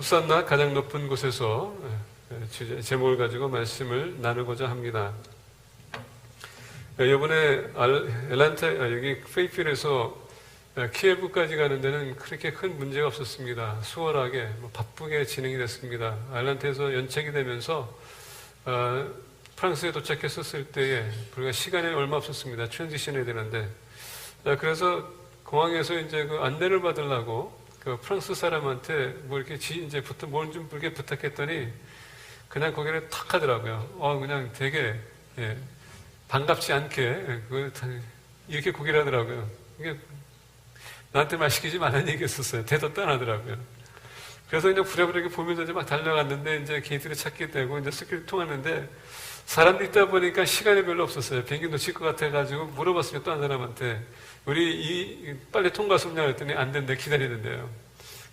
호산나 가장 높은 곳에서 제목을 가지고 말씀을 나누고자 합니다. 이번에 여기 페이필에서 키예브까지 가는 데는 그렇게 큰 문제가 없었습니다. 수월하게 바쁘게 진행이 됐습니다. 아일란드에서 연착이 되면서 프랑스에 도착했었을 때에 불과 시간이 얼마 없었습니다. 트랜지션해야 되는데 그래서 공항에서 이제 그 안내를 받으려고 그 프랑스 사람한테 뭐 이렇게 이제 뭘 좀 이렇게 부탁했더니 그냥 거기를 탁 하더라고요. 그냥 되게 반갑지 않게 이렇게 고개를 하더라고요. 이게 나한테 말 시키지 말라는 얘기였었어요. 대답도 안 하더라고요. 그래서 그냥 부랴부랴 보면서 이제 막 달려갔는데 이제 게이트를 찾게 되고 이제 스킬을 통하는데 사람도 있다 보니까 시간이 별로 없었어요. 비행기 놓칠 것 같아가지고 물어봤으면 또 한 사람한테 우리 빨리 통과서 없냐 그랬더니 안 된대, 기다려야 된대요.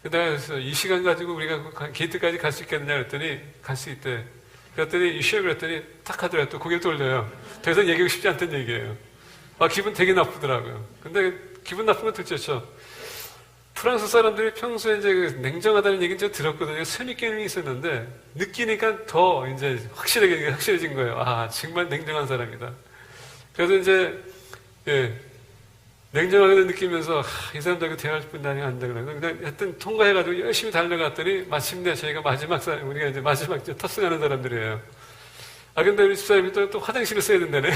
그래서 이 시간 가지고 우리가 게이트까지 갈 수 있겠느냐 그랬더니 갈 수 있대. 그랬더니 그랬더니 탁 하더라고요. 또 고개를 돌려요. 더 이상 얘기하고 싶지 않다는 얘기예요. 기분 되게 나쁘더라고요. 근데 기분 나쁜 건 둘째죠. 프랑스 사람들이 평소에 이제 냉정하다는 얘기는 제가 들었거든요. 선입견이 있었는데 느끼니까 더 이제 확실해진 거예요. 정말 냉정한 사람이다. 그래서 이제 냉정하게 느끼면서 이 사람들하고 대화할 뿐만이 안 되구나. 그냥 하여튼 통과해가지고 열심히 달려갔더니 마침내 저희가 우리가 이제 마지막 탑승하는 사람들이에요. 근데 우리 집사람이 또 화장실을 써야 된다네.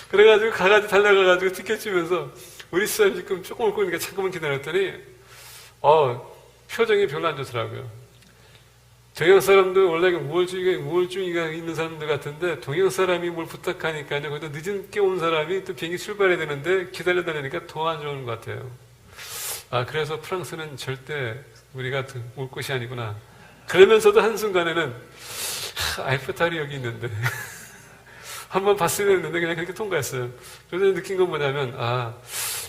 그래가지고 달려가가지고 티켓 주면서 우리 집사람이 지금 조금 올 거니까 잠깐만 기다렸더니 표정이 별로 안 좋더라고요. 동양 사람도 원래 우울증이가 있는 사람들 같은데 동양 사람이 뭘 부탁하니까요. 거기다 늦게 온 사람이 또 비행기 출발해야 되는데 기다려다니까 더 안 좋은 것 같아요. 그래서 프랑스는 절대 우리가 올 곳이 아니구나. 그러면서도 한순간에는 아이프타월이 여기 있는데 한번 봤으면 했는데 그냥 그렇게 통과했어요. 그래서 느낀 건 뭐냐면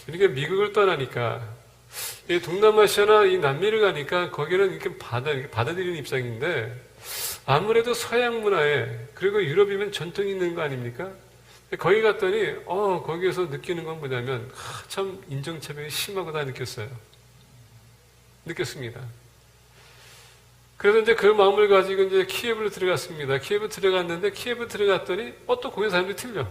이렇게 미국을 떠나니까 이 동남아시아나 이 남미를 가니까 거기는 이렇게 받아들이는 입장인데 아무래도 서양 문화에 그리고 유럽이면 전통이 있는 거 아닙니까? 거기 갔더니 거기에서 느끼는 건 뭐냐면 참 인종차별이 심하구나 느꼈습니다. 그래서 이제 그 마음을 가지고 이제 키예브로 들어갔습니다. 키예브 들어갔는데 키예브 들어갔더니 또 거기 사람들이 틀려.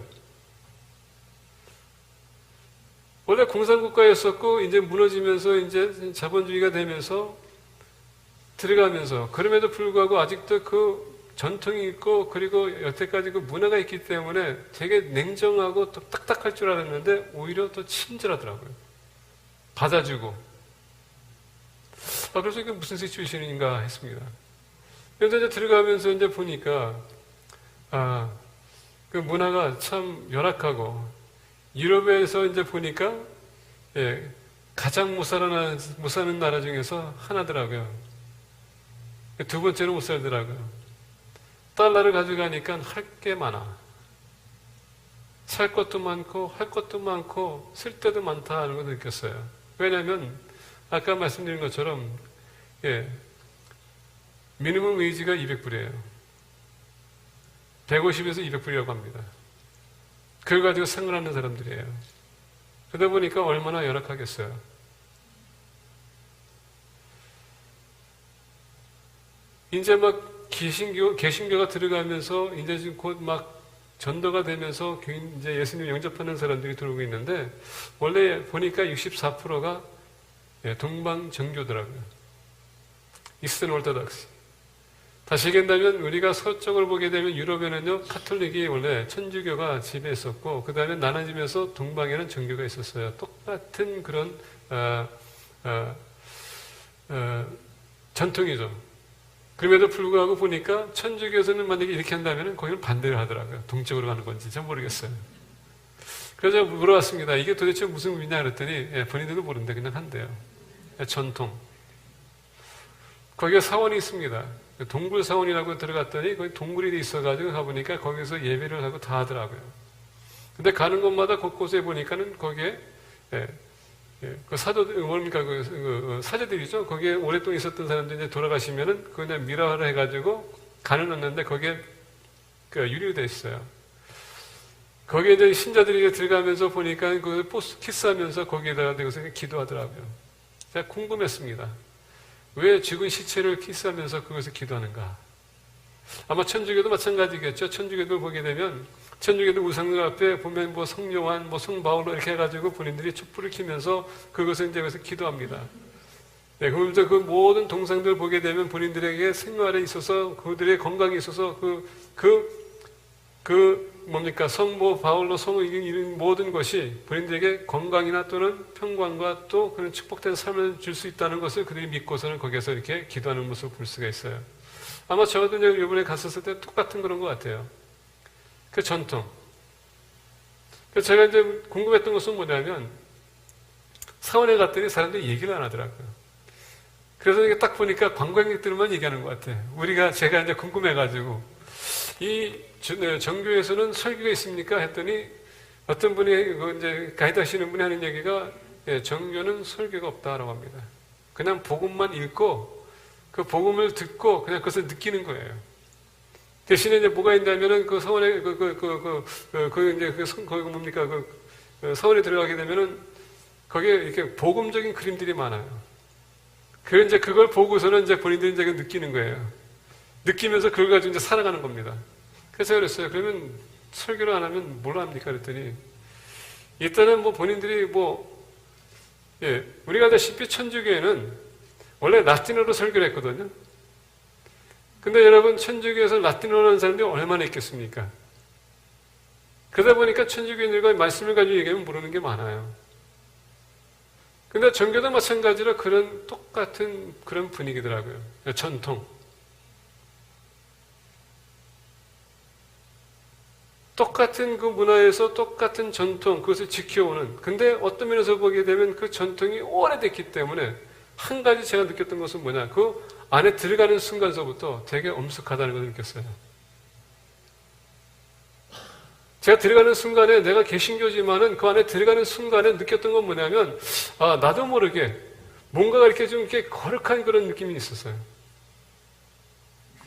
원래 공산국가였었고 이제 무너지면서 이제 자본주의가 되면서 들어가면서 그럼에도 불구하고 아직도 그 전통이 있고 그리고 여태까지 그 문화가 있기 때문에 되게 냉정하고 또 딱딱할 줄 알았는데 오히려 더 친절하더라고요. 받아주고. 그래서 이게 무슨 시츄에이션인가 했습니다. 그래서 이제 들어가면서 이제 보니까 그 문화가 참 열악하고 유럽에서 이제 보니까 가장 못 사는 나라 중에서 하나더라고요. 두 번째로 못 살더라고요. 달러를 가져가니까 할 게 많아. 살 것도 많고 할 것도 많고 쓸 데도 많다 하는 걸 느꼈어요. 왜냐하면 아까 말씀드린 것처럼 미니멈 웨이지가 200불이에요. 150에서 200불이라고 합니다. 그걸 가지고 생활하는 사람들이에요. 그러다 보니까 얼마나 열악하겠어요. 이제 막 개신교가 들어가면서 이제 지금 곧 막 전도가 되면서 이제 예수님 영접하는 사람들이 들어오고 있는데 원래 보니까 64%가 동방정교더라고요. 이스턴 올토독스. 다시 얘기한다면 우리가 서쪽을 보게 되면 유럽에는요 카톨릭이 원래 천주교가 지배했었고 그 다음에 나눠지면서 동방에는 정교가 있었어요. 똑같은 그런 전통이죠. 그럼에도 불구하고 보니까 천주교에서는 만약에 이렇게 한다면 거기는 반대를 하더라고요. 동쪽으로 가는 건지 잘 모르겠어요. 그래서 물어봤습니다. 이게 도대체 무슨 의미냐 그랬더니 본인들도 모르는데 그냥 한대요. 전통. 거기에 사원이 있습니다. 동굴 사원이라고 들어갔더니 거기 동굴이 돼 있어가지고 가보니까 거기서 예배를 하고 다 하더라고요. 근데 가는 곳마다 곳곳에 보니까는 거기에 그 사제들이죠. 거기에 오랫동안 있었던 사람들이 이제 돌아가시면은 그냥 미라화를 해가지고 간을 넣는데 거기에 유리로 있어요. 거기에 이제 신자들이 들어가면서 보니까 그 키스하면서 거기에다가 대고서 기도하더라고요. 제가 궁금했습니다. 왜 죽은 시체를 키스하면서 그것을 기도하는가? 아마 천주교도 마찬가지겠죠. 천주교도 보게 되면 천주교도 우상들 앞에 보면 뭐 성요한, 뭐 성바울로 이렇게 해가지고 본인들이 촛불을 켜면서 그것을 이제 여기서 기도합니다. 네, 그러면서 그 모든 동상들을 보게 되면 본인들에게 생활에 있어서 그들의 건강에 있어서 뭡니까? 성모, 바울로, 성의 이런 모든 것이 본인들에게 건강이나 또는 평강과 또 그런 축복된 삶을 줄 수 있다는 것을 그들이 믿고서는 거기에서 이렇게 기도하는 모습을 볼 수가 있어요. 아마 저도 이번에 갔었을 때 똑같은 그런 것 같아요. 그 전통. 그래서 제가 이제 궁금했던 것은 뭐냐면 사원에 갔더니 사람들이 얘기를 안 하더라고요. 그래서 이게 딱 보니까 관광객들만 얘기하는 것 같아요. 제가 이제 궁금해가지고 이 정교에서는 설교가 있습니까? 했더니 어떤 분이 이제 가이드 하시는 분이 하는 얘기가 정교는 설교가 없다라고 합니다. 그냥 복음만 읽고 그 복음을 듣고 그냥 그것을 느끼는 거예요. 대신에 이제 뭐가 있냐면은 그 서원에 서원에 들어가게 되면은 거기에 이렇게 복음적인 그림들이 많아요. 이제 그걸 보고서는 이제 본인들이 이제 느끼는 거예요. 느끼면서 그걸 가지고 이제 살아가는 겁니다. 그래서 그랬어요. 그러면 설교를 안 하면 뭘 합니까? 그랬더니 일단은 뭐 본인들이 우리가 아다시피 천주교에는 원래 라틴어로 설교를 했거든요. 근데 여러분 천주교에서 라틴어로 하는 사람들이 얼마나 있겠습니까? 그러다 보니까 천주교인들과 말씀을 가지고 얘기하면 모르는 게 많아요. 근데 정교도 마찬가지로 그런 똑같은 그런 분위기더라고요. 전통. 똑같은 그 문화에서 똑같은 전통, 그것을 지켜오는. 근데 어떤 면에서 보게 되면 그 전통이 오래됐기 때문에 한 가지 제가 느꼈던 것은 뭐냐. 그 안에 들어가는 순간서부터 되게 엄숙하다는 것을 느꼈어요. 제가 들어가는 순간에 내가 개신교지만은 그 안에 들어가는 순간에 느꼈던 건 뭐냐면 나도 모르게 뭔가가 이렇게 좀 이렇게 거룩한 그런 느낌이 있었어요.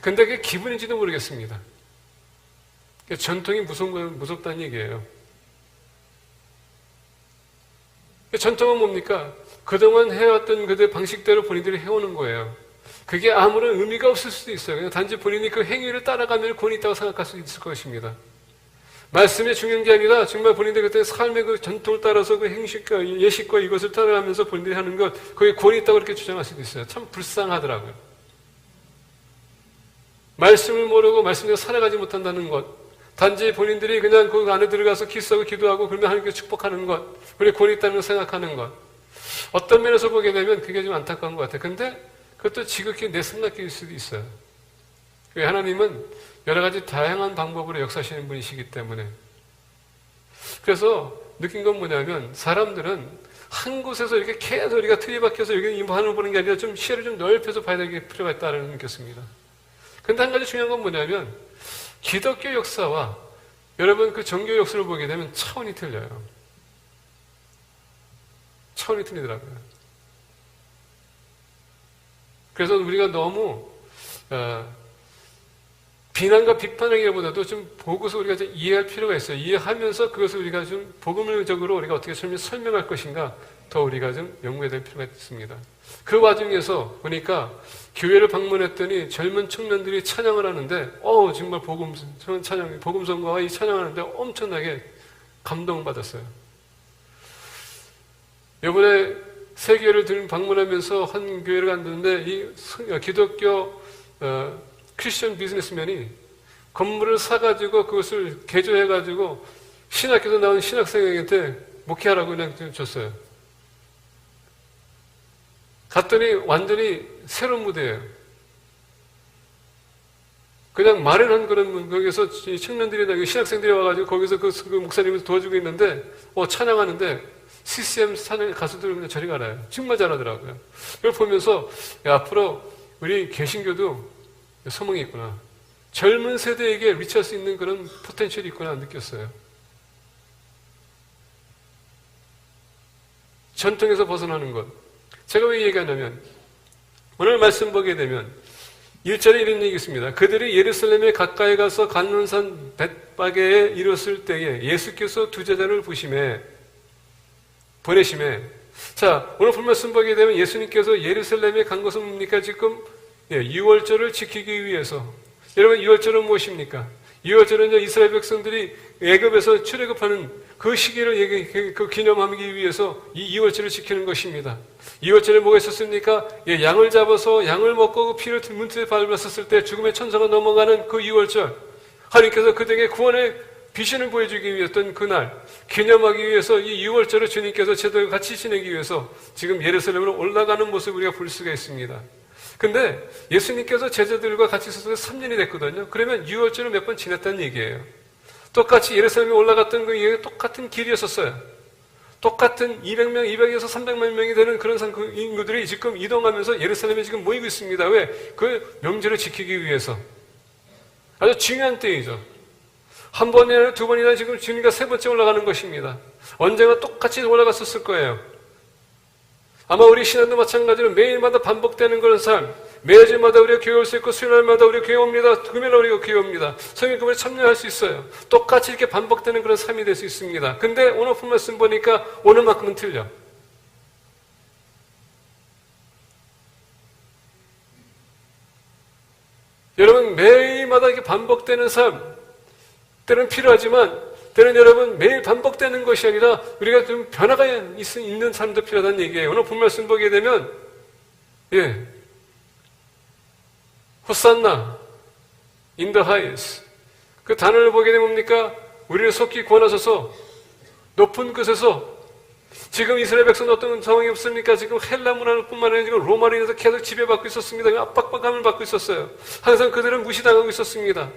근데 그게 기분인지도 모르겠습니다. 전통이 무섭다는 얘기예요. 전통은 뭡니까? 그동안 해왔던 그들의 방식대로 본인들이 해오는 거예요. 그게 아무런 의미가 없을 수도 있어요. 그냥 단지 본인이 그 행위를 따라가면 권위 있다고 생각할 수 있을 것입니다. 말씀이 중요한 게 아니라 정말 본인들 그때 삶의 그 전통을 따라서 그 행식과 예식과 이것을 따라가면서 본인들이 하는 것, 그게 권위 있다고 그렇게 주장할 수도 있어요. 참 불쌍하더라고요. 말씀을 모르고 말씀대로 살아가지 못한다는 것, 단지 본인들이 그냥 그 안에 들어가서 키스하고 기도하고 그러면 하나님께 축복하는 것, 그리고 권위 있다는 생각하는 것. 어떤 면에서 보게 되면 그게 좀 안타까운 것 같아요. 근데 그것도 지극히 내 생각일 수도 있어요. 하나님은 여러 가지 다양한 방법으로 역사하시는 분이시기 때문에. 그래서 느낀 건 뭐냐면 사람들은 한 곳에서 이렇게 계속 우리가 틀이 박혀서 여기 임하는 보는 게 아니라 좀 시야를 좀 넓혀서 봐야 될 필요가 있다는 걸 느꼈습니다. 근데 한 가지 중요한 건 뭐냐면 기독교 역사와 여러분 그 정교 역사를 보게 되면 차원이 틀려요. 차원이 틀리더라고요. 그래서 우리가 너무 비난과 비판하기보다도 좀 보고서 우리가 좀 이해할 필요가 있어요. 이해하면서 그것을 우리가 좀 복음적으로 우리가 어떻게 설명할 것인가 더 우리가 좀 연구해야 될 필요가 있습니다. 그 와중에서 보니까 교회를 방문했더니 젊은 청년들이 찬양을 하는데 정말 복음 선거와 이 찬양하는데 엄청나게 감동받았어요. 이번에 세 교회를 방문하면서 한 교회를 갔는데 이 기독교 크리스천 비즈니스맨이 건물을 사가지고 그것을 개조해가지고 신학교에서 나온 신학생에게 목회하라고 그냥 줬어요. 갔더니 완전히 새로운 무대예요. 그냥 마련한 그런 거기서 청년들이 신학생들이 와가지고 거기서 그 목사님을 도와주고 있는데 찬양하는데 CCM 찬양 가수들 그냥 저리 가라요. 정말 잘하더라고요. 이걸 보면서 앞으로 우리 개신교도 소망이 있구나. 젊은 세대에게 리치할 수 있는 그런 포텐셜이 있구나 느꼈어요. 전통에서 벗어나는 것. 제가 왜 얘기하냐면 오늘 말씀 보게 되면 1절에 이런 얘기 있습니다. 그들이 예루살렘에 가까이 가서 간론산 벳바게에 이르렀을 때에 예수께서 두 제자를 보내심에 자, 오늘 본 말씀 보게 되면 예수님께서 예루살렘에 간 것은 뭡니까? 지금 유월절을 지키기 위해서. 여러분, 유월절은 무엇입니까? 유월절은 이스라엘 백성들이 애굽에서 출애굽하는 그 시기를 그 기념하기 위해서 이 유월절을 지키는 것입니다. 유월절에 뭐가 있었습니까? 양을 잡아서 양을 먹고 그 피를 문틀에 밟았었을 때 죽음의 천사가 넘어가는 그 유월절. 하나님께서 그들에게 구원의 비전을 보여주기 위했던 그날 기념하기 위해서 이 유월절을 주님께서 제대로 같이 지내기 위해서 지금 예루살렘으로 올라가는 모습을 우리가 볼 수가 있습니다. 근데 예수님께서 제자들과 같이 있어서 3년이 됐거든요. 그러면 유월절을 몇 번 지냈다는 얘기예요. 똑같이 예루살렘에 올라갔던 그 똑같은 길이었었어요. 똑같은 200명, 200에서 300만 명이 되는 그런 인구들이 지금 이동하면서 예루살렘에 지금 모이고 있습니다. 왜? 그 명절을 지키기 위해서. 아주 중요한 때이죠. 한 번이나 두 번이나 지금 주님과 세 번째 올라가는 것입니다. 언젠가 똑같이 올라갔었을 거예요. 아마 우리 신앙도 마찬가지로 매일마다 반복되는 그런 삶, 매주마다 우리가 교회 올 수 있고 수요일마다 우리가 교회 옵니다. 금요일날 우리가 교회 옵니다. 성경 공부에 참여할 수 있어요. 똑같이 이렇게 반복되는 그런 삶이 될 수 있습니다. 근데 오늘 본 말씀 보니까 오늘만큼은 틀려. 여러분, 매일마다 이렇게 반복되는 삶, 때는 필요하지만 때는 여러분 매일 반복되는 것이 아니라 우리가 좀 변화가 있는 삶도 필요하다는 얘기예요. 오늘 본 말씀 보게 되면 호산나 in the highest 그 단어를 보게 되면 뭡니까? 우리를 속히 구원하셔서 높은 곳에서 지금 이스라엘 백성은 어떤 상황이 없습니까? 지금 헬라 문화뿐만 아니라 지금 로마로 인해서 계속 지배받고 있었습니다. 압박감을 받고 있었어요. 항상 그들은 무시당하고 있었습니다.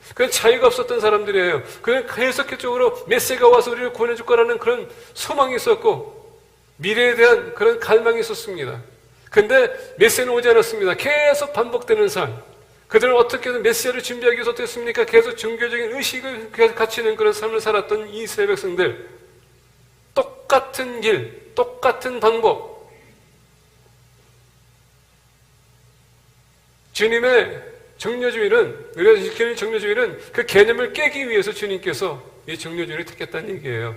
그건 자유가 없었던 사람들이에요. 그건 계속적으로 메시아가 와서 우리를 구원해 줄 거라는 그런 소망이 있었고 미래에 대한 그런 갈망이 있었습니다. 근데 메시아는 오지 않았습니다. 계속 반복되는 삶. 그들은 어떻게든 메시아를 준비하기 위해서 어떻게 했습니까? 계속 종교적인 의식을 계속 갖추는 그런 삶을 살았던 이 이스라엘 백성들. 똑같은 길, 똑같은 방법. 주님의 정료주의는, 우리가 지키는 정료주의는 그 개념을 깨기 위해서 주님께서 이 정료주의를 택했다는 얘기예요.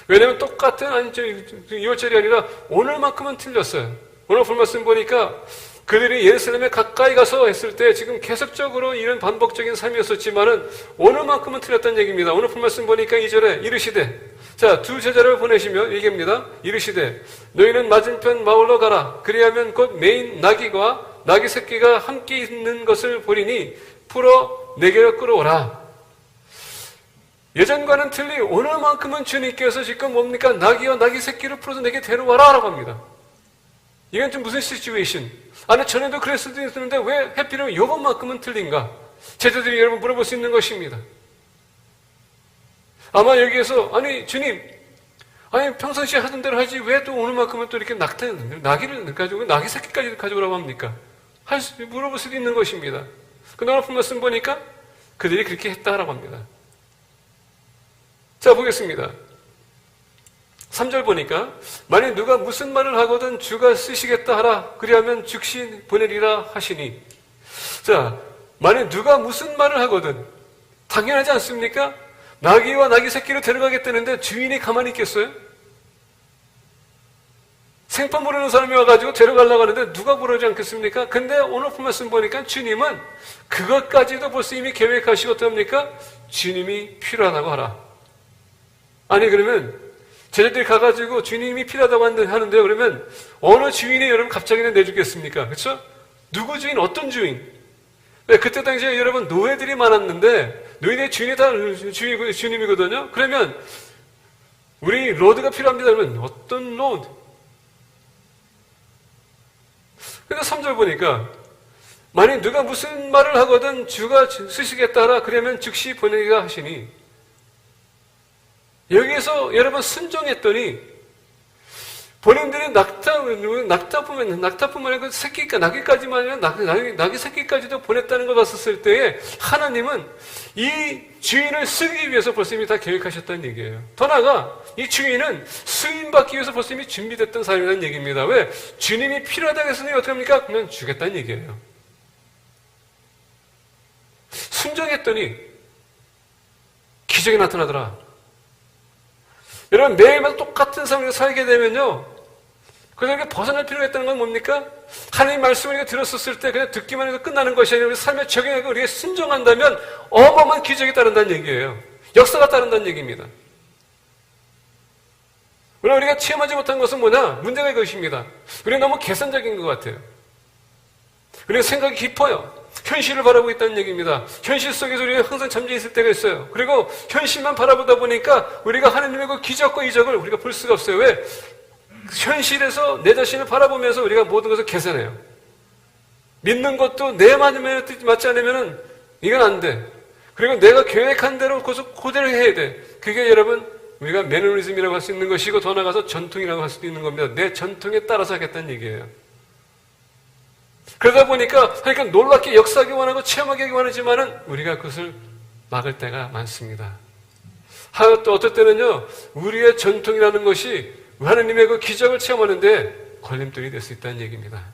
왜냐하면 똑같은, 아니, 2월절이 아니라 오늘만큼은 틀렸어요. 오늘 본 말씀 보니까 그들이 예루살렘에 가까이 가서 했을 때 지금 계속적으로 이런 반복적인 삶이었었지만은 오늘만큼은 틀렸다는 얘기입니다. 오늘 본 말씀 보니까 2절에 이르시되, 자, 두 제자를 보내시며 얘기합니다. 이르시되, 너희는 맞은편 마을로 가라. 그리하면 곧 메인 나귀와 나귀 새끼가 함께 있는 것을 보리니 풀어 내게로 끌어오라. 예전과는 틀리 오늘만큼은 주님께서 지금 뭡니까? 나귀와 나귀 새끼를 풀어서 내게 데려와라 라고 합니다. 이건 좀 무슨 시츄에이션? 아니 전에도 그랬을 수도 있는데 왜 해피는 이번만큼은 틀린가? 제자들이 여러분 물어볼 수 있는 것입니다. 아마 여기에서 아니 주님, 아니 평상시에 하던 대로 하지 왜 또 오늘만큼은 또 이렇게 나귀를 가지고 나귀 새끼까지 가져오라고 합니까? 물어볼 수도 있는 것입니다. 근데 오늘 말씀 보니까 그들이 그렇게 했다라고 합니다. 자, 보겠습니다. 3절 보니까 만약 누가 무슨 말을 하거든 주가 쓰시겠다 하라. 그리하면 즉시 보내리라 하시니. 자, 만약 누가 무슨 말을 하거든 당연하지 않습니까? 나귀와 나귀 새끼를 데려가겠다는데 주인이 가만히 있겠어요? 생판 모르는 사람이 와가지고 데려가려고 하는데 누가 부르지 않겠습니까? 근데 오늘 말씀 보니까 주님은 그것까지도 벌써 이미 계획하시고 어떡합니까? 주님이 필요하다고 하라. 아니 그러면 제자들이 가가지고 주님이 필요하다고 하는데요. 그러면 어느 주인이 여러분 갑자기 내주겠습니까? 그렇죠? 누구 주인? 어떤 주인? 네, 그때 당시에 여러분 노예들이 많았는데 노예들의 주인이 다 주님이거든요. 그러면 우리 로드가 필요합니다. 그러면 어떤 로드? 근데 3절 보니까 만약 누가 무슨 말을 하거든 주가 쓰시겠다 하라. 그러면 즉시 보내기가 하시니. 여기에서 여러분 순종했더니 본인들이 낙타뿐만 아니라 새끼까 나귀까지만 아니라 나귀 새끼까지도 보냈다는 걸 봤었을 때에 하나님은 이 주인을 쓰기 위해서 벌써 이미 다 계획하셨다는 얘기예요. 더 나아가 이 주인은 수임받기 위해서 벌써 이미 준비됐던 사람이라는 얘기입니다. 왜? 주님이 필요하다고 했으니 어떻게 합니까? 그냥 주겠다는 얘기예요. 순종했더니 기적이 나타나더라. 여러분 매일마다 똑같은 삶을 살게 되면요 그래서 이렇게 벗어날 필요가 있다는 건 뭡니까? 하나님 말씀을 우리가 들었었을 때 그냥 듣기만 해도 끝나는 것이 아니라 우리 삶에 적용하고 우리가 순종한다면 어마어마한 기적이 따른다는 얘기예요. 역사가 따른다는 얘기입니다. 물론 우리가 체험하지 못한 것은 뭐냐? 문제가 이것입니다. 우리가 너무 계산적인 것 같아요. 우리가 생각이 깊어요. 현실을 바라보고 있다는 얘기입니다. 현실 속에서 우리가 항상 잠재 있을 때가 있어요. 그리고 현실만 바라보다 보니까 우리가 하나님의 그 기적과 이적을 우리가 볼 수가 없어요. 왜? 현실에서 내 자신을 바라보면서 우리가 모든 것을 계산해요. 믿는 것도 내 마음에 맞지 않으면 이건 안 돼. 그리고 내가 계획한 대로 그대로 해야 돼. 그게 여러분 우리가 매너리즘이라고 할 수 있는 것이고 더 나아가서 전통이라고 할 수도 있는 겁니다. 내 전통에 따라서 하겠다는 얘기예요. 그러다 보니까 놀랍게 역사하기 원하고 체험하기 원하지만은 우리가 그것을 막을 때가 많습니다. 또 어떨 때는요, 우리의 전통이라는 것이 하나님의 그 기적을 체험하는데 걸림돌이 될 수 있다는 얘기입니다.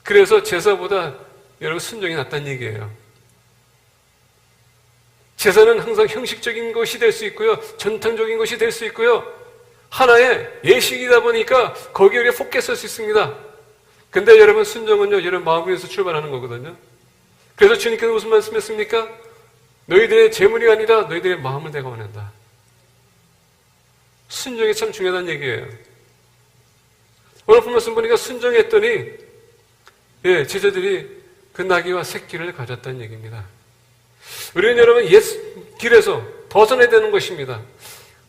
그래서 제사보다 여러분 순종이 낫다는 얘기예요. 제사는 항상 형식적인 것이 될 수 있고요, 전통적인 것이 될 수 있고요, 하나의 예식이다 보니까 거기에 우리가 포커스할 수 있습니다. 근데 여러분 순종은요, 여러분 마음에서 출발하는 거거든요. 그래서 주님께서 무슨 말씀했습니까? 너희들의 재물이 아니라 너희들의 마음을 내가 원한다. 순종이 참 중요하다는 얘기예요. 오늘 말씀 보니까 순종했더니 제자들이 그 나귀와 새끼를 가졌다는 얘기입니다. 우리는 여러분 옛 길에서 벗어나야 되는 것입니다.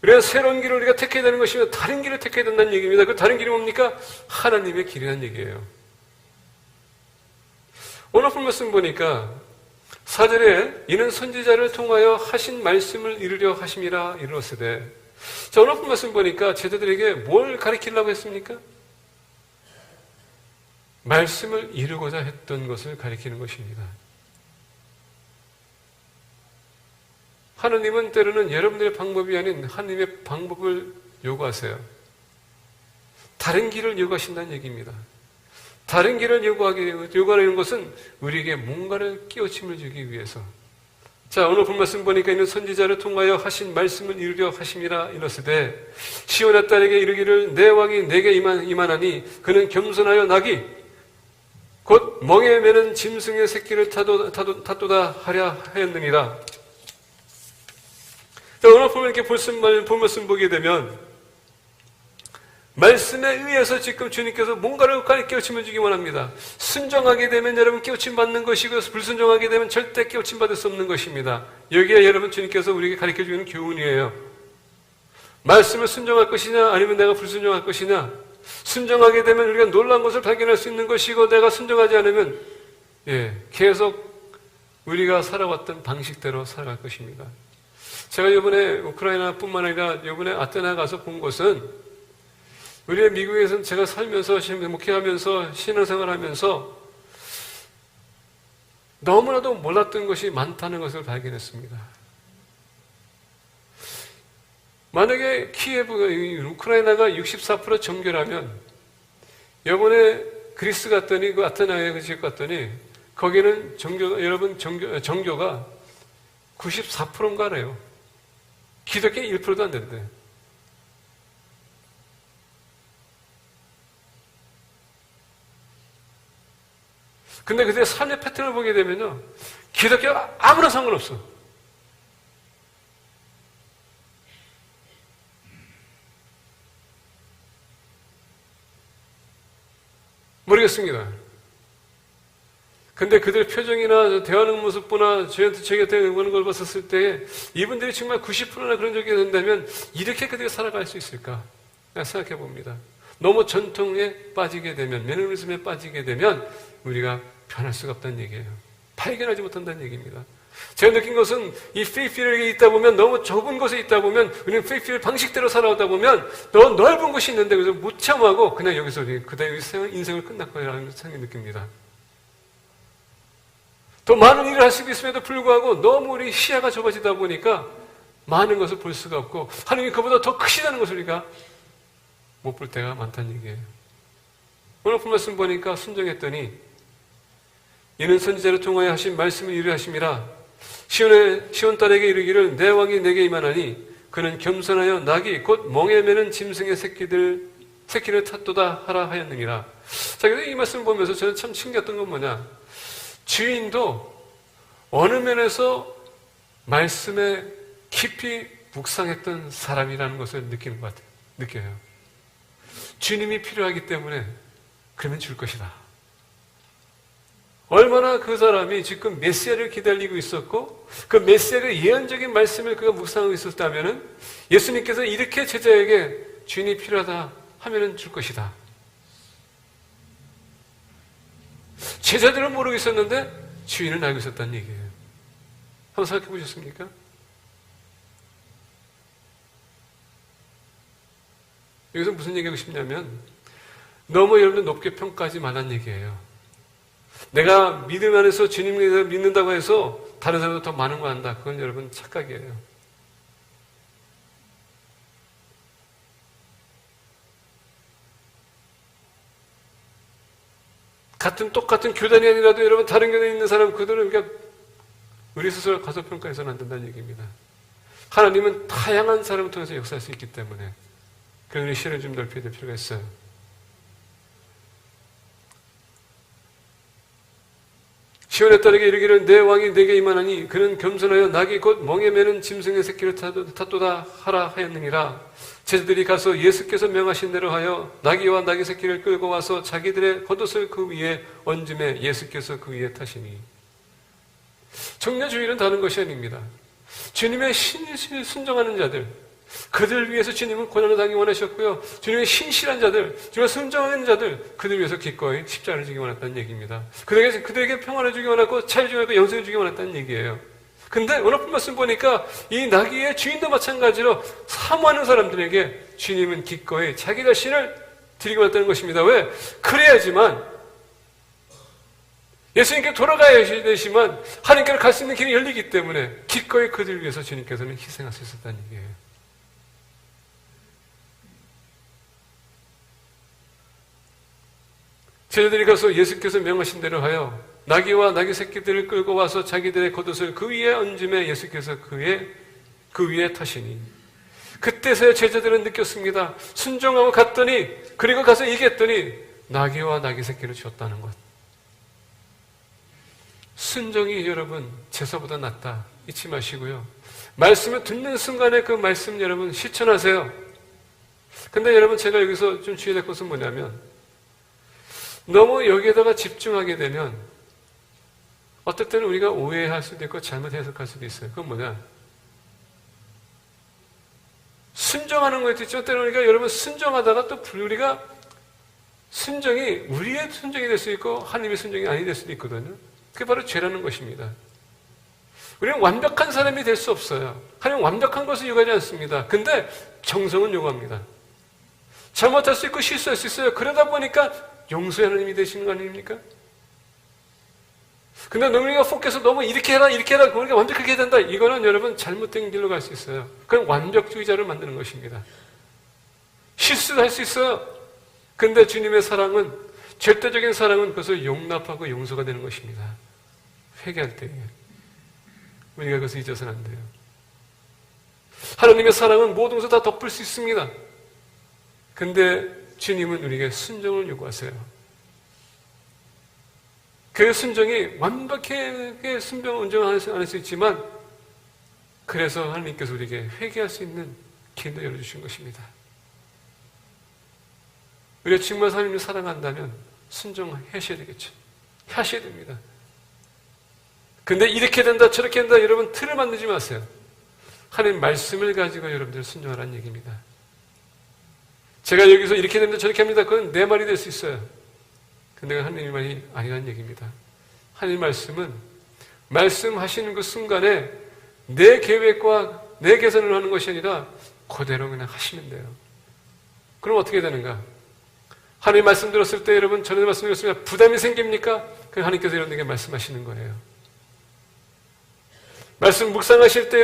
우리는 새로운 길을 우리가 택해야 되는 것이며 다른 길을 택해야 된다는 얘기입니다. 그 다른 길이 뭡니까? 하나님의 길이라는 얘기예요. 오늘 말씀 보니까 4절에 이는 선지자를 통하여 하신 말씀을 이루려 하심이라 이르렀으되, 자, 오늘 말씀 보니까 제자들에게 뭘 가르치려고 했습니까? 말씀을 이루고자 했던 것을 가리키는 것입니다. 하나님은 때로는 여러분들의 방법이 아닌 하나님의 방법을 요구하세요. 다른 길을 요구하신다는 얘기입니다. 다른 길을 요구하는 것은 우리에게 뭔가를 끼워침을 주기 위해서. 자, 오늘 본 말씀 보니까 있는 선지자를 통하여 하신 말씀을 이루려 하심이라 이르시되, 시온의 딸에게 이르기를 내 왕이 내게 임하나니 그는 겸손하여 나귀 곧 멍에 매는 짐승의 새끼를 타도다 하려 하였느니라. 자, 오늘 보면 이렇게 본 말씀 보게 되면 말씀에 의해서 지금 주님께서 뭔가를 깨우침을 주기 원합니다. 순종하게 되면 여러분 깨우침 받는 것이고, 불순종하게 되면 절대 깨우침 받을 수 없는 것입니다. 여기에 여러분 주님께서 우리에게 가르쳐주는 교훈이에요. 말씀을 순종할 것이냐 아니면 내가 불순종할 것이냐. 순종하게 되면 우리가 놀라운 것을 발견할 수 있는 것이고, 내가 순종하지 않으면 계속 우리가 살아왔던 방식대로 살아갈 것입니다. 제가 이번에 우크라이나뿐만 아니라 이번에 아테나 가서 본 것은, 우리 미국에서는 제가 살면서 목회하면서 신앙생활하면서 너무나도 몰랐던 것이 많다는 것을 발견했습니다. 만약에 우크라이나가 64% 정교라면, 이번에 그리스 갔더니 그 아테나에 그 지역 갔더니 거기는 정교가 94%인가래요. 기독교 1%도 안 된대. 근데 그들의 삶의 패턴을 보게 되면요, 기독교와 아무런 상관없어. 모르겠습니다. 근데 그들의 표정이나 대하는 모습보나 저희한테 오는 걸 봤었을 때 이분들이 정말 90%나 그런 적이 된다면 이렇게 그들이 살아갈 수 있을까? 생각해 봅니다. 너무 전통에 빠지게 되면, 매너리즘에 빠지게 되면 우리가 변할 수가 없다는 얘기예요. 발견하지 못한다는 얘기입니다. 제가 느낀 것은 이 페이스에 있다 보면, 너무 좁은 곳에 있다 보면, 우리는 페이스 방식대로 살아오다 보면 더 넓은 곳이 있는데 그래서 못 참하고 그냥 여기서 그다음에 인생을 끝날 거라는 생각이 느낍니다. 더 많은 일을 할 수도 있음에도 불구하고 너무 우리 시야가 좁아지다 보니까 많은 것을 볼 수가 없고, 하나님이 그보다 더 크시다는 것을 우리가 못 볼 때가 많다는 얘기예요. 오늘 본 말씀 보니까 순종했더니 이는 선지자를 통하여 하신 말씀을 이루려 하심이라. 시온 딸에게 이르기를 내 왕이 내게 임하나니 그는 겸손하여 나귀 곧 멍에 매는 짐승의 새끼들 새끼를 탓도다 하라 하였느니라. 자, 그래서 이 말씀을 보면서 저는 참 신기했던 건 뭐냐. 주인도 어느 면에서 말씀에 깊이 묵상했던 사람이라는 것을 느끼는 것 같아요. 느껴요. 주님이 필요하기 때문에 그러면 줄 것이다. 얼마나 그 사람이 지금 메시아를 기다리고 있었고 그 메시아의 예언적인 말씀을 그가 묵상하고 있었다면 예수님께서 이렇게 제자에게 주인이 필요하다 하면 줄 것이다. 제자들은 모르고 있었는데 주인은 알고 있었다는 얘기예요. 한번 생각해 보셨습니까? 여기서 무슨 얘기하고 싶냐면 너무 여러분들 높게 평가하지 말라는 얘기예요. 내가 믿음 안에서 주님을 믿는다고 해서 다른 사람보다 더 많은 거 한다. 그건 여러분 착각이에요. 똑같은 교단이 아니라도 여러분 다른 교단에 있는 사람 그들은 그러니까 우리 스스로 과소평가해서는 안 된다는 얘기입니다. 하나님은 다양한 사람을 통해서 역사할 수 있기 때문에 그런 시야를 좀 넓혀야 될 필요가 있어요. 시온의 딸에게 이르기를 내 왕이 내게 임하나니 그는 겸손하여 낙이 곧 멍에 매는 짐승의 새끼를 탓도다 하라 하였느니라. 제자들이 가서 예수께서 명하신 대로 하여 나귀와 나귀 새끼를 끌고 와서 자기들의 겉옷을 그 위에 얹음에 예수께서 그 위에 타시니. 정례주일은 다른 것이 아닙니다. 주님의 신실 순종하는 자들, 그들 위해서 주님은 고난을 당하기 원하셨고요. 주님의 신실한 자들, 주님의 순종하는 자들, 그들 위해서 기꺼이 십자가를 주기 원했다는 얘기입니다. 그들에게 평안을 주기 원했고 차를 주기 원했고 영생을 주기 원했다는 얘기예요. 근데 오늘 말씀 보니까 이 나귀의 주인도 마찬가지로 사모하는 사람들에게 주님은 기꺼이 자기 자신을 드리기 원했다는 것입니다. 왜? 그래야지만 예수님께 돌아가야 되지만 하나님께로 갈 수 있는 길이 열리기 때문에 기꺼이 그들 위해서 주님께서는 희생할 수 있었다는 얘기예요. 제자들이 가서 예수께서 명하신 대로 하여 나귀와 나귀 새끼들을 끌고 와서 자기들의 겉옷을 그 위에 얹음에 예수께서 그 위에 타시니. 그때서야 제자들은 느꼈습니다. 순종하고 갔더니 그리고 가서 얘기했더니 나귀와 나귀 새끼를 주었다는 것. 순종이 여러분 제사보다 낫다 잊지 마시고요. 말씀을 듣는 순간에 그 말씀 여러분 실천하세요. 근데 여러분 제가 여기서 좀 주의해야 될 것은 뭐냐면 너무 여기에다가 집중하게 되면 어떨 때는 우리가 오해할 수도 있고 잘못 해석할 수도 있어요. 그건 뭐냐? 순종하는 것도 있죠. 때로 우리가 여러분 순종하다가 또 우리가 순종이 우리의 순종이 될 수 있고 하나님의 순종이 아니 될 수도 있거든요. 그게 바로 죄라는 것입니다. 우리는 완벽한 사람이 될 수 없어요. 하나님 완벽한 것을 요구하지 않습니다. 근데 정성은 요구합니다. 잘못할 수 있고 실수할 수 있어요. 그러다 보니까 용서의 하나님이 되시는 거 아닙니까? 근데 우리가 포커스 너무 이렇게 해라 우리가 완벽하게 해야 된다. 이거는 여러분 잘못된 길로 갈 수 있어요. 그건 완벽주의자를 만드는 것입니다. 실수도 할 수 있어요. 근데 주님의 사랑은 절대적인 사랑은 그것을 용납하고 용서가 되는 것입니다. 회개할 때에 우리가 그것을 잊어서는 안 돼요. 하나님의 사랑은 모든 것을 다 덮을 수 있습니다. 근데 주님은 우리에게 순종을 요구하세요. 그 순종이 완벽하게 순종을 안 할 수 있지만 그래서 하나님께서 우리에게 회개할 수 있는 길도 열어주신 것입니다. 우리가 정말 하나님을 사랑한다면 순종하셔야 되겠죠. 하셔야 됩니다. 근데 이렇게 된다 저렇게 된다 여러분 틀을 만들지 마세요. 하나님 말씀을 가지고 여러분들 순종하라는 얘기입니다. 제가 여기서 이렇게 됩니다 저렇게 합니다. 그건 내 말이 될 수 있어요. 근데 하나님의 말이 아니라는 얘기입니다. 하나님 말씀은 말씀하시는 그 순간에 내 계획과 내 계산을 하는 것이 아니라 그대로 그냥 하시면 돼요. 그럼 어떻게 되는가? 하나님 말씀 들었을 때 여러분 전에 말씀 드렸습니다. 부담이 생깁니까? 그 하나님께서 여러분에게 말씀하시는 거예요. 말씀 묵상하실 때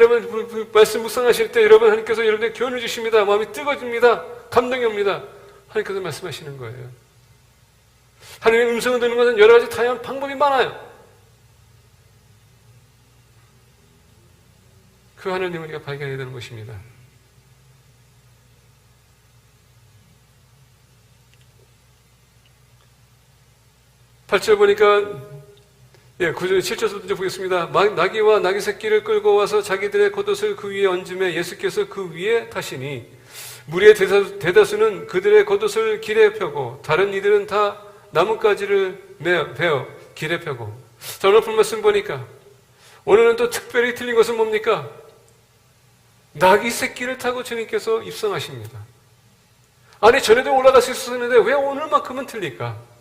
여러분 하나님께서 여러분에게 교훈을 주십니다. 마음이 뜨거워집니다. 감동이 옵니다. 하나님께서 말씀하시는 거예요. 하나님의 음성을 듣는 것은 여러 가지 다양한 방법이 많아요. 그 하나님을 우리가 발견해야 되는 것입니다. 8절 보니까 9절, 7절부터 보겠습니다. 나귀와 나귀 새끼를 끌고 와서 자기들의 겉옷을 그 위에 얹음에 예수께서 그 위에 타시니 무리의 대다수는 그들의 겉옷을 길에 펴고 다른 이들은 다 나뭇가지를 베어 길에 펴고. 자, 오늘 본 말씀 보니까 오늘은 또 특별히 틀린 것은 뭡니까? 나귀 새끼를 타고 주님께서 입성하십니다. 아니, 전에도 올라갈 수 있었는데 왜 오늘만큼은 틀릴까?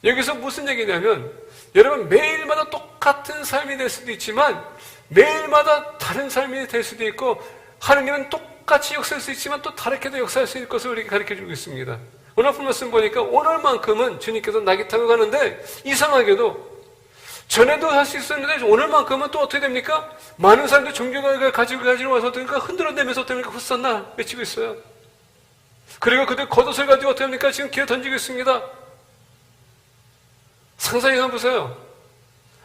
여기서 무슨 얘기냐면, 여러분, 매일마다 똑같은 삶이 될 수도 있지만 매일마다 다른 삶이 될 수도 있고, 하느님은 똑같이 역사할 수 있지만 또 다르게도 역사할 수 있을 것을 우리에게 가르쳐주고 있습니다. 오늘 본 말씀 보니까 오늘만큼은 주님께서 나귀 타고 가는데, 이상하게도 전에도 할 수 있었는데 오늘만큼은 또 어떻게 됩니까? 많은 사람들이 종교가 가지고 와서 어떻게 흔들어대면서 어떻게 합니까? 헛산나 외치고 있어요. 그리고 그들 겉옷을 가지고 어떻게 합니까? 지금 길에 던지고 있습니다. 상상해 보세요.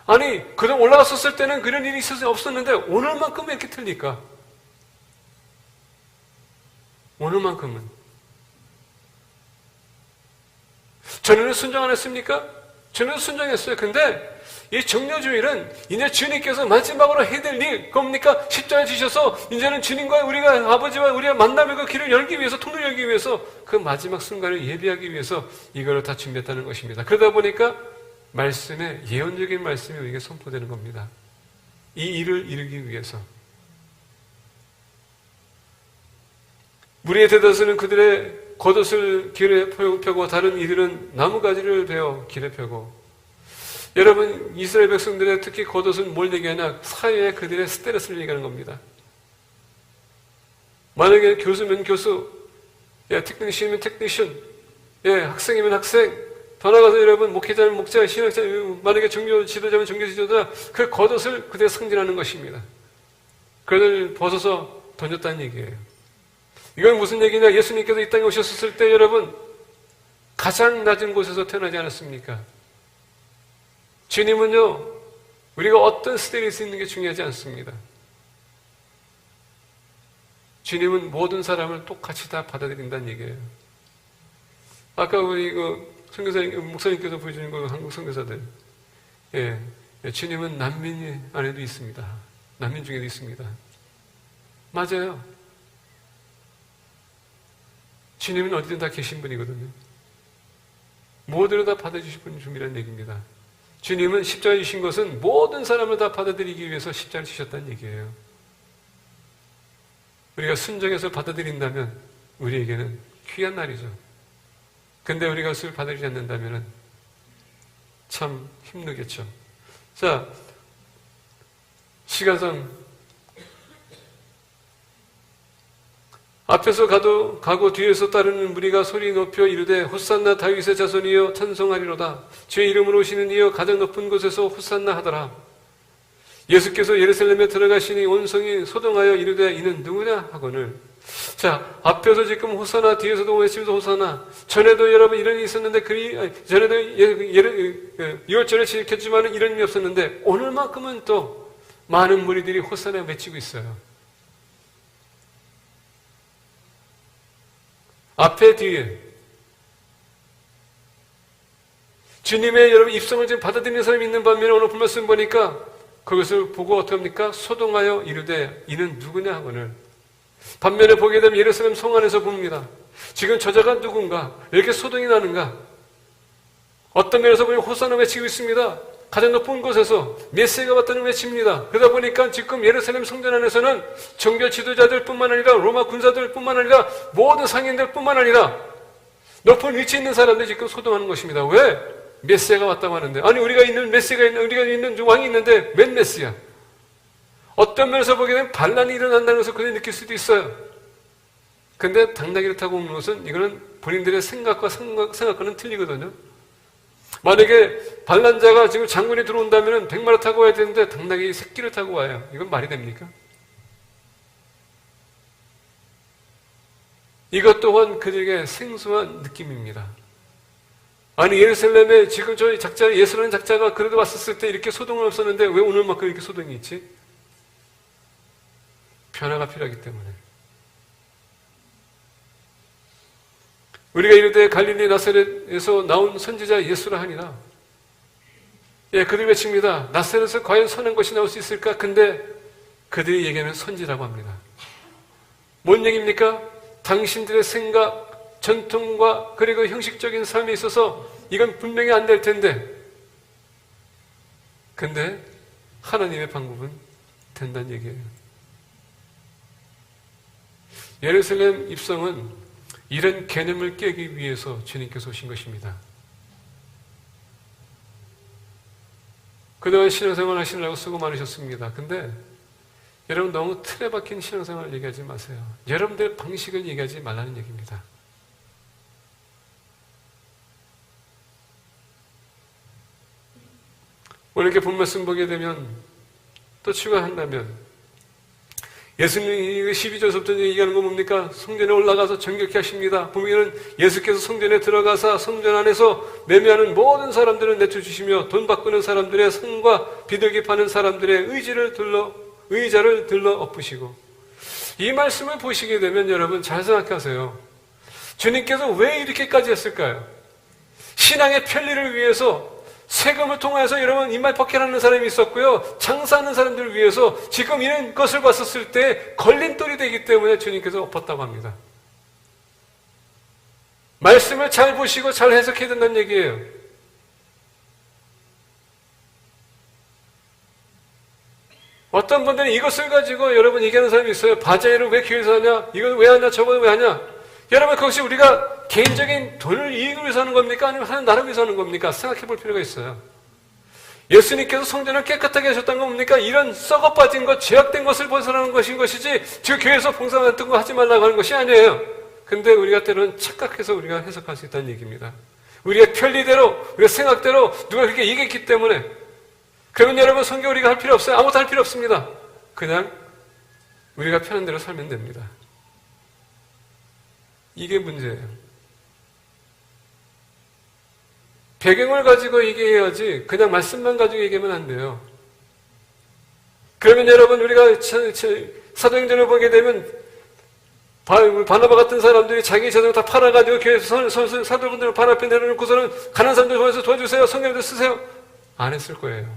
아니, 그동안 올라갔었을 때는 그런 일이 없었는데 오늘만큼은 이렇게 틀릴까? 오늘만큼은. 전에는 순종 안 했습니까? 전에도 순종했어요. 근데 이 정료주일은 이제 주님께서 마지막으로 해야 될 일, 뭡니까? 십자가에 지셔서 이제는 주님과 우리가 아버지와 우리가 만남의 그 길을 열기 위해서, 통로를 열기 위해서 그 마지막 순간을 예비하기 위해서 이걸 다 준비했다는 것입니다. 그러다 보니까 말씀에, 예언적인 말씀이 우리에게 선포되는 겁니다. 이 일을 이루기 위해서. 무리의 대다수는 그들의 겉옷을 길에 펴고 다른 이들은 나무가지를 베어 길에 펴고. 여러분, 이스라엘 백성들의 특히 겉옷은 뭘 얘기하냐? 사회에 그들의 스테레스를 얘기하는 겁니다. 만약에 교수면 교수, 테크니션이면 테크니션, 학생이면 학생, 더 나아가서 여러분, 목회자면 목자, 신학자, 만약에 종교 지도자면 종교 지도자, 그 겉옷을 그대로 상징하는 것입니다. 그걸 벗어서 던졌다는 얘기예요. 이건 무슨 얘기냐? 예수님께서 이 땅에 오셨을 때 여러분, 가장 낮은 곳에서 태어나지 않았습니까? 주님은요, 우리가 어떤 스테이지에 있는 게 중요하지 않습니다. 주님은 모든 사람을 똑같이 다 받아들인다는 얘기예요. 아까 우리 선교사님, 목사님께서 보여주는 그 한국 선교사들, 주님은 난민 안에도 있습니다. 난민 중에도 있습니다. 맞아요. 주님은 어디든 다 계신 분이거든요. 모두를 다 받아주실 분이라는 얘기입니다. 주님은 십자가에 주신 것은 모든 사람을 다 받아들이기 위해서 십자가를 주셨다는 얘기예요. 우리가 순종해서 받아들인다면 우리에게는 귀한 날이죠. 근데 우리가 그것을 받아들이지 않는다면 참 힘들겠죠. 자, 시간상 앞에서 가고 뒤에서 따르는 무리가 소리 높여 이르되 호산나 다윗의 자손이여 찬송하리로다. 주의 이름으로 오시는 이여 가장 높은 곳에서 호산나 하더라. 예수께서 예루살렘에 들어가시니 온 성이 소동하여 이르되 이는 누구냐 하거늘. 자, 앞에서 지금 호산나, 뒤에서도 외치면서 호산나. 전에도 여러분 이런 일이 있었는데 전에도 6월절에 지켰지만 이런 일이 없었는데 오늘만큼은 또 많은 무리들이 호산나 외치고 있어요. 앞에 뒤에 주님의 여러분 입성을 지금 받아들이는 사람이 있는 반면에 오늘 본 말씀 보니까 그것을 보고 어떻게 합니까? 소동하여 이르되 이는 누구냐 하거늘. 반면에 보게 되면 예루살렘 성 안에서 봅니다. 지금 저자가 누군가? 왜 이렇게 소동이 나는가? 어떤 면에서 보면 호산나 외치고 있습니다. 가장 높은 곳에서 메시아가 왔다는 외칩니다. 그러다 보니까 지금 예루살렘 성전 안에서는 종교 지도자들 뿐만 아니라 로마 군사들 뿐만 아니라 모든 상인들 뿐만 아니라 높은 위치에 있는 사람들이 지금 소동하는 것입니다. 왜? 메시아가 왔다고 하는데. 아니, 우리가 있는 왕이 있는데 웬 메시아? 어떤 면에서 보게 되면 반란이 일어난다는 것을 그들이 느낄 수도 있어요. 근데 당나귀를 타고 오는 것은 이거는 본인들의 생각과는 틀리거든요. 만약에 반란자가 지금 장군이 들어온다면 100마리 타고 와야 되는데 당나귀 새끼를 타고 와요. 이건 말이 됩니까? 이것 또한 그들에게 생소한 느낌입니다. 아니, 예루살렘에 지금 저희 예수라는 작자가 그래도 왔었을 때 이렇게 소동은 없었는데 왜 오늘만큼 이렇게 소동이 있지? 변화가 필요하기 때문에. 우리가 이르되 갈릴리 나사렛에서 나온 선지자 예수라 하니라. 예, 그들 외칩니다. 나사렛에서 과연 선한 것이 나올 수 있을까? 근데 그들이 얘기하는 선지라고 합니다. 뭔 얘기입니까? 당신들의 생각, 전통과 그리고 형식적인 삶에 있어서 이건 분명히 안 될 텐데, 근데 하나님의 방법은 된다는 얘기예요. 예루살렘 입성은 이런 개념을 깨기 위해서 주님께서 오신 것입니다. 그동안 신앙생활 하시느라고 수고 많으셨습니다. 근데 여러분 너무 틀에 박힌 신앙생활을 얘기하지 마세요. 여러분들의 방식을 얘기하지 말라는 얘기입니다. 오늘 이렇게 본 말씀 보게 되면 또 추가한다면 예수님이 12절부터 얘기하는 건 뭡니까? 성전에 올라가서 정결케 하십니다. 보면은 예수께서 성전에 들어가사 성전 안에서 매매하는 모든 사람들을 내쫓으시며 돈 바꾸는 사람들의 상과 비둘기 파는 사람들의 의자를 들러 엎으시고, 이 말씀을 보시게 되면 여러분 잘 생각하세요. 주님께서 왜 이렇게까지 했을까요? 신앙의 편리를 위해서 세금을 통해서 여러분 입맛 벗겨나는 사람이 있었고요. 장사하는 사람들을 위해서 지금 이런 것을 봤었을 때 걸림돌이 되기 때문에 주님께서 엎었다고 합니다. 말씀을 잘 보시고 잘 해석해야 된다는 얘기예요. 어떤 분들은 이것을 가지고 여러분 얘기하는 사람이 있어요. 바자회를 왜 교회에서 하냐? 이건 왜 하냐? 저건 왜 하냐? 여러분 그것이 우리가 개인적인 돈을 이익을 위해서 하는 겁니까? 아니면 하는 나라를 위해서 하는 겁니까? 생각해 볼 필요가 있어요. 예수님께서 성전을 깨끗하게 하셨다는 건 뭡니까? 이런 썩어 빠진 것, 죄악된 것을 벗어나는 것인 것이지 저 교회에서 봉사 같은 거 하지 말라고 하는 것이 아니에요. 근데 우리가 때로는 착각해서 우리가 해석할 수 있다는 얘기입니다. 우리의 편리대로, 우리의 생각대로 누가 그렇게 얘기했기 때문에. 그러면 여러분 성경 우리가 할 필요 없어요. 아무것도 할 필요 없습니다. 그냥 우리가 편한 대로 살면 됩니다. 이게 문제예요. 배경을 가지고 얘기해야지 그냥 말씀만 가지고 얘기하면 안 돼요. 그러면 여러분 우리가 사도행전을 보게 되면 바나바 같은 사람들이 자기 재산을 다 팔아가지고 교회에서 사도분들을 발 앞에 내려놓고서는 가난한 사람들 보면서 도와주세요. 성경도 쓰세요. 안 했을 거예요.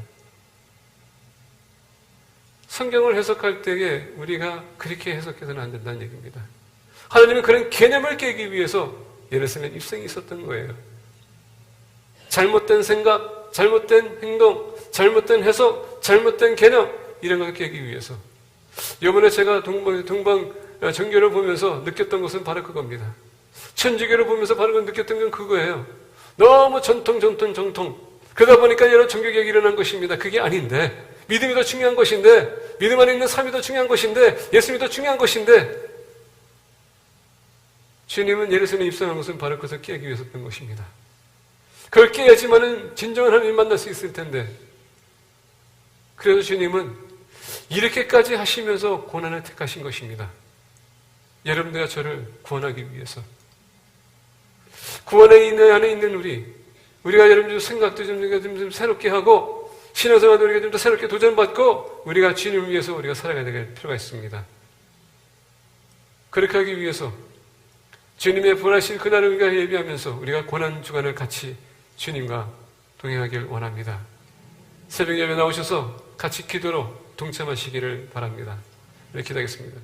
성경을 해석할 때에 우리가 그렇게 해석해서는 안 된다는 얘기입니다. 하나님은 그런 개념을 깨기 위해서 예루살렘 입성이 있었던 거예요. 잘못된 생각, 잘못된 행동, 잘못된 해석, 잘못된 개념, 이런 걸 깨기 위해서. 이번에 제가 동방 정교를 보면서 느꼈던 것은 바로 그겁니다. 천주교를 보면서 바로 느꼈던 건 그거예요. 너무 전통. 그러다 보니까 여러 종교개혁이 일어난 것입니다. 그게 아닌데, 믿음이 더 중요한 것인데, 믿음 안에 있는 삶이 더 중요한 것인데, 예수님이 더 중요한 것인데, 주님은 예루살렘에 입성한 것은 바로 그것을 깨기 위해서였던 것입니다. 그걸 깨야지만은 진정한 하나님을 만날 수 있을 텐데, 그래서 주님은 이렇게까지 하시면서 고난을 택하신 것입니다. 여러분들과 저를 구원하기 위해서. 구원에 있는 안에 있는 우리가 여러분들 생각도 좀 새롭게 하고, 신앙생활도 우리가 좀 더 새롭게 도전받고, 우리가 주님을 위해서 우리가 살아가야 될 필요가 있습니다. 그렇게 하기 위해서 주님의 부활하실 그날을 우리가 예비하면서 우리가 고난 주간을 같이 주님과 동행하길 원합니다. 새벽 예배 나오셔서 같이 기도로 동참하시기를 바랍니다. 네, 기도하겠습니다.